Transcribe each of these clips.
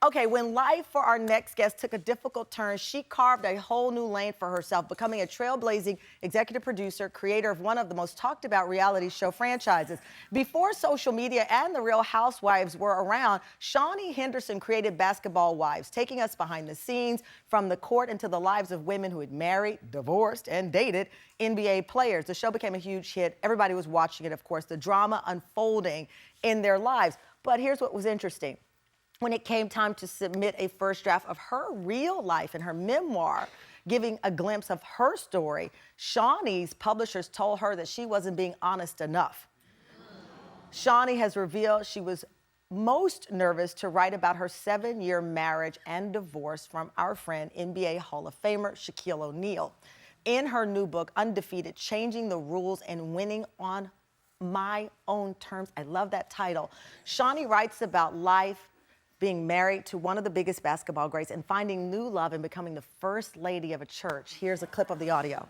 Okay, when life for our next guest took a difficult turn, she carved a whole new lane for herself, becoming a trailblazing executive producer, creator of one of the most talked about reality show franchises. Before social media and the Real Housewives were around, Shaunie Henderson created Basketball Wives, taking us behind the scenes from the court into the lives of women who had married, divorced, and dated NBA players. The show became a huge hit. Everybody was watching it, of course, the drama unfolding in their lives. But here's what was interesting. When it came time to submit a first draft of her real life and her memoir, giving a glimpse of her story, Shaunie's publishers told her that she wasn't being honest enough. Shaunie has revealed she was most nervous to write about her 7-year marriage and divorce from our friend, NBA Hall of Famer Shaquille O'Neal. In her new book, Undefeated, Changing the Rules and Winning on My Own Terms, I love that title, Shaunie writes about life, being married to one of the biggest basketball greats, and finding new love and becoming the first lady of a church. Here's a clip of the audio.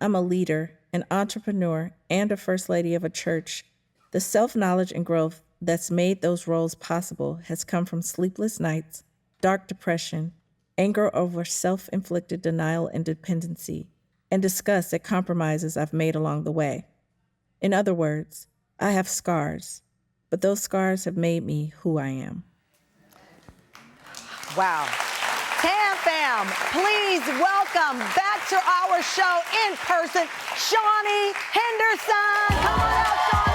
I'm a leader, an entrepreneur, and a first lady of a church. The self-knowledge and growth that's made those roles possible has come from sleepless nights, dark depression, anger over self-inflicted denial and dependency, and disgust at compromises I've made along the way. In other words, I have scars, but those scars have made me who I am. Wow. Tam fam, please welcome back to our show in person, Shaunie Henderson. Come on out, Shaunie.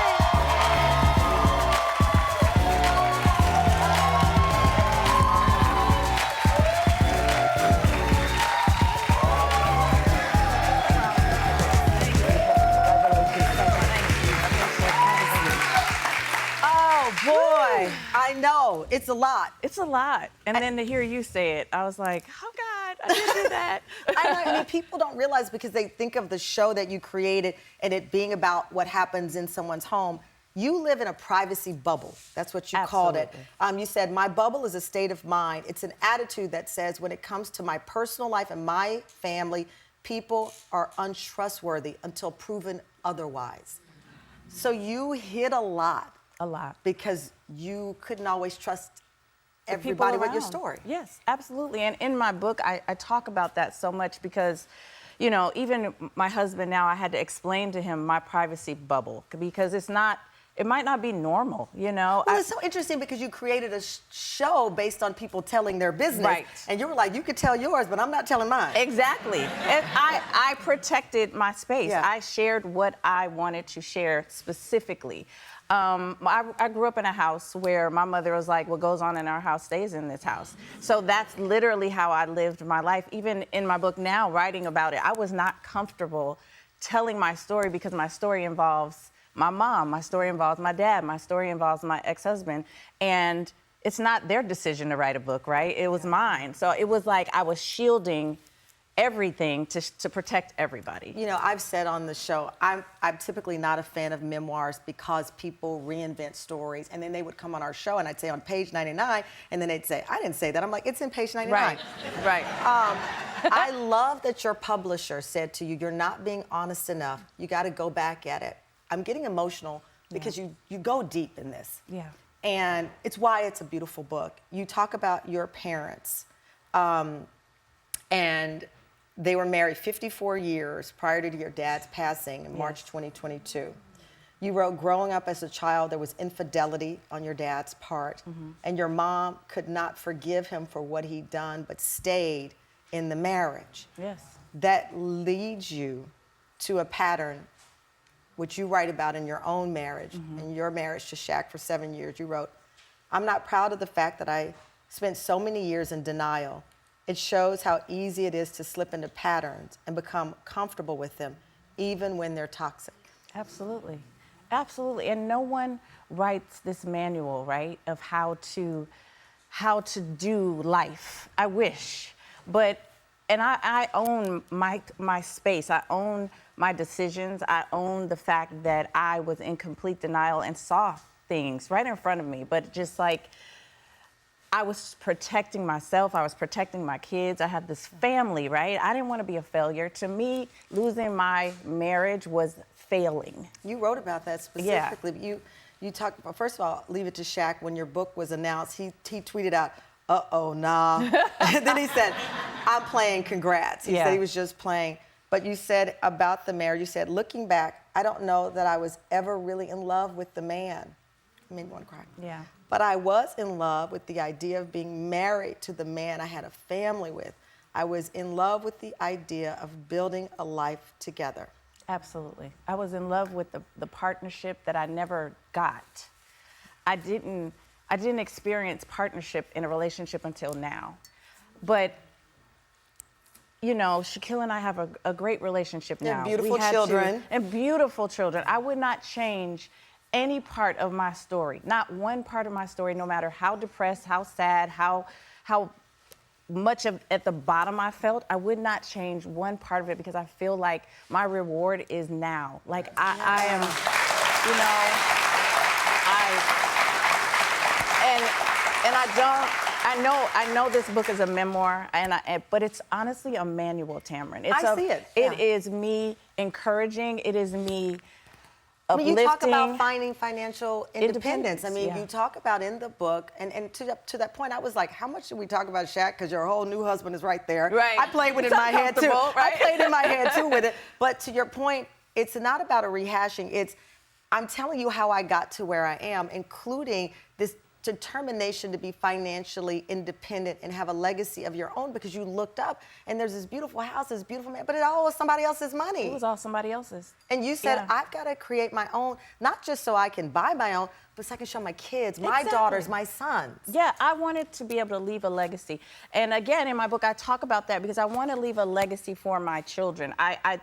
Boy, I know. It's a lot. It's a lot. And then to hear you say it, I was like, oh, God, I didn't do that. I mean, people don't realize because they think of the show that you created and it being about what happens in someone's home. You live in a privacy bubble. That's what you called it. You said, my bubble is a state of mind. It's an attitude that says when it comes to my personal life and my family, people are untrustworthy until proven otherwise. So you hit a lot. A lot. Because you couldn't always trust everybody with your story. Yes, absolutely. And in my book, I talk about that so much because, you know, even my husband now, I had to explain to him my privacy bubble because it might not be normal, you know? Well, it's so interesting because you created a show based on people telling their business. Right. And you were like, you could tell yours, but I'm not telling mine. Exactly. And I protected my space. Yeah. I shared what I wanted to share specifically. I grew up in a house where my mother was like, what goes on in our house stays in this house. So that's literally how I lived my life. Even in my book now, writing about it, I was not comfortable telling my story because my story involves my mom, my story involves my dad, my story involves my ex-husband. And it's not their decision to write a book, right? It was mine. So it was like I was shielding everything to protect everybody. You know, I've said on the show, I'm typically not a fan of memoirs because people reinvent stories, and then they would come on our show and I'd say on page 99, and then they'd say, I didn't say that. I'm like, it's in page 99. Right. I love that your publisher said to you, you're not being honest enough. You got to go back at it. I'm getting emotional because you go deep in this. Yeah. And it's why it's a beautiful book. You talk about your parents, and they were married 54 years prior to your dad's passing in March 2022. You wrote, growing up as a child, there was infidelity on your dad's part, and your mom could not forgive him for what he'd done, but stayed in the marriage. Yes. That leads you to a pattern, which you write about in your own marriage, in your marriage to Shaq for 7 years. You wrote, I'm not proud of the fact that I spent so many years in denial. It shows how easy it is to slip into patterns and become comfortable with them, even when they're toxic. Absolutely. Absolutely. And no one writes this manual, right, of how to do life. I wish. And I own my space. I own my decisions. I own the fact that I was in complete denial and saw things right in front of me, but just like, I was protecting myself. I was protecting my kids. I had this family, right? I didn't want to be a failure. To me, losing my marriage was failing. You wrote about that specifically. Yeah. you talked about, first of all, leave it to Shaq. When your book was announced, he tweeted out, "Uh-oh, nah." And then he said, "I'm playing, congrats." He said he was just playing. But you said about the mayor, you said, looking back, I don't know that I was ever really in love with the man. It made me want to cry. Yeah. But I was in love with the idea of being married to the man I had a family with. I was in love with the idea of building a life together. Absolutely. I was in love with the partnership that I never got. I didn't experience partnership in a relationship until now. But, you know, Shaquille and I have a great relationship now. And beautiful children. And beautiful children. I would not change any part of my story, not one part of my story, no matter how depressed, how sad, how much of at the bottom I felt, I would not change one part of it because I feel like my reward is now. Like I am, you know, I know this book is a memoir, but it's honestly a manual, Tamron. I see it. It is me encouraging. It is me uplifting. You talk about finding financial independence. I mean, you talk about in the book, and to that point, I was like, how much should we talk about Shaq? Because your whole new husband is right there. Right. I played with it in my head too. Right? I played in my head too with it. But to your point, it's not about a rehashing. It's, I'm telling you how I got to where I am, including this determination to be financially independent and have a legacy of your own, because you looked up and there's this beautiful house, this beautiful man, but it all was somebody else's money. It was all somebody else's. And you said, I've got to create my own, not just so I can buy my own, but so I can show my kids, my daughters, my sons. Yeah, I wanted to be able to leave a legacy. And again, in my book, I talk about that because I want to leave a legacy for my children. I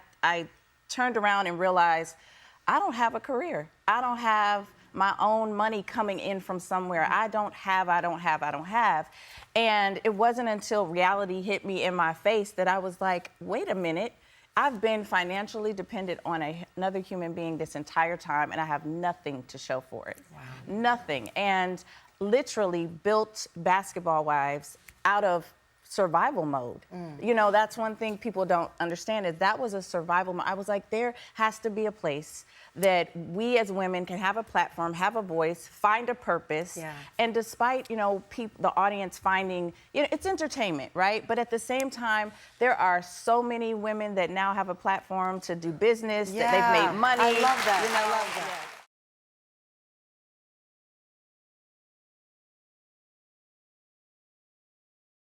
turned around and realized I don't have a career. I don't have my own money coming in from somewhere. I don't have. And it wasn't until reality hit me in my face that I was like, wait a minute. I've been financially dependent on another human being this entire time, and I have nothing to show for it. Wow. Nothing. And literally built Basketball Wives out of survival mode. You know, that's one thing people don't understand, is that was a survival mode. I was like, there has to be a place that we as women can have a platform, have a voice, find a purpose. And despite, you know, the audience finding, you know, it's entertainment, right? But at the same time, there are so many women that now have a platform to do business, that they've made money. I love that. You know, I love that.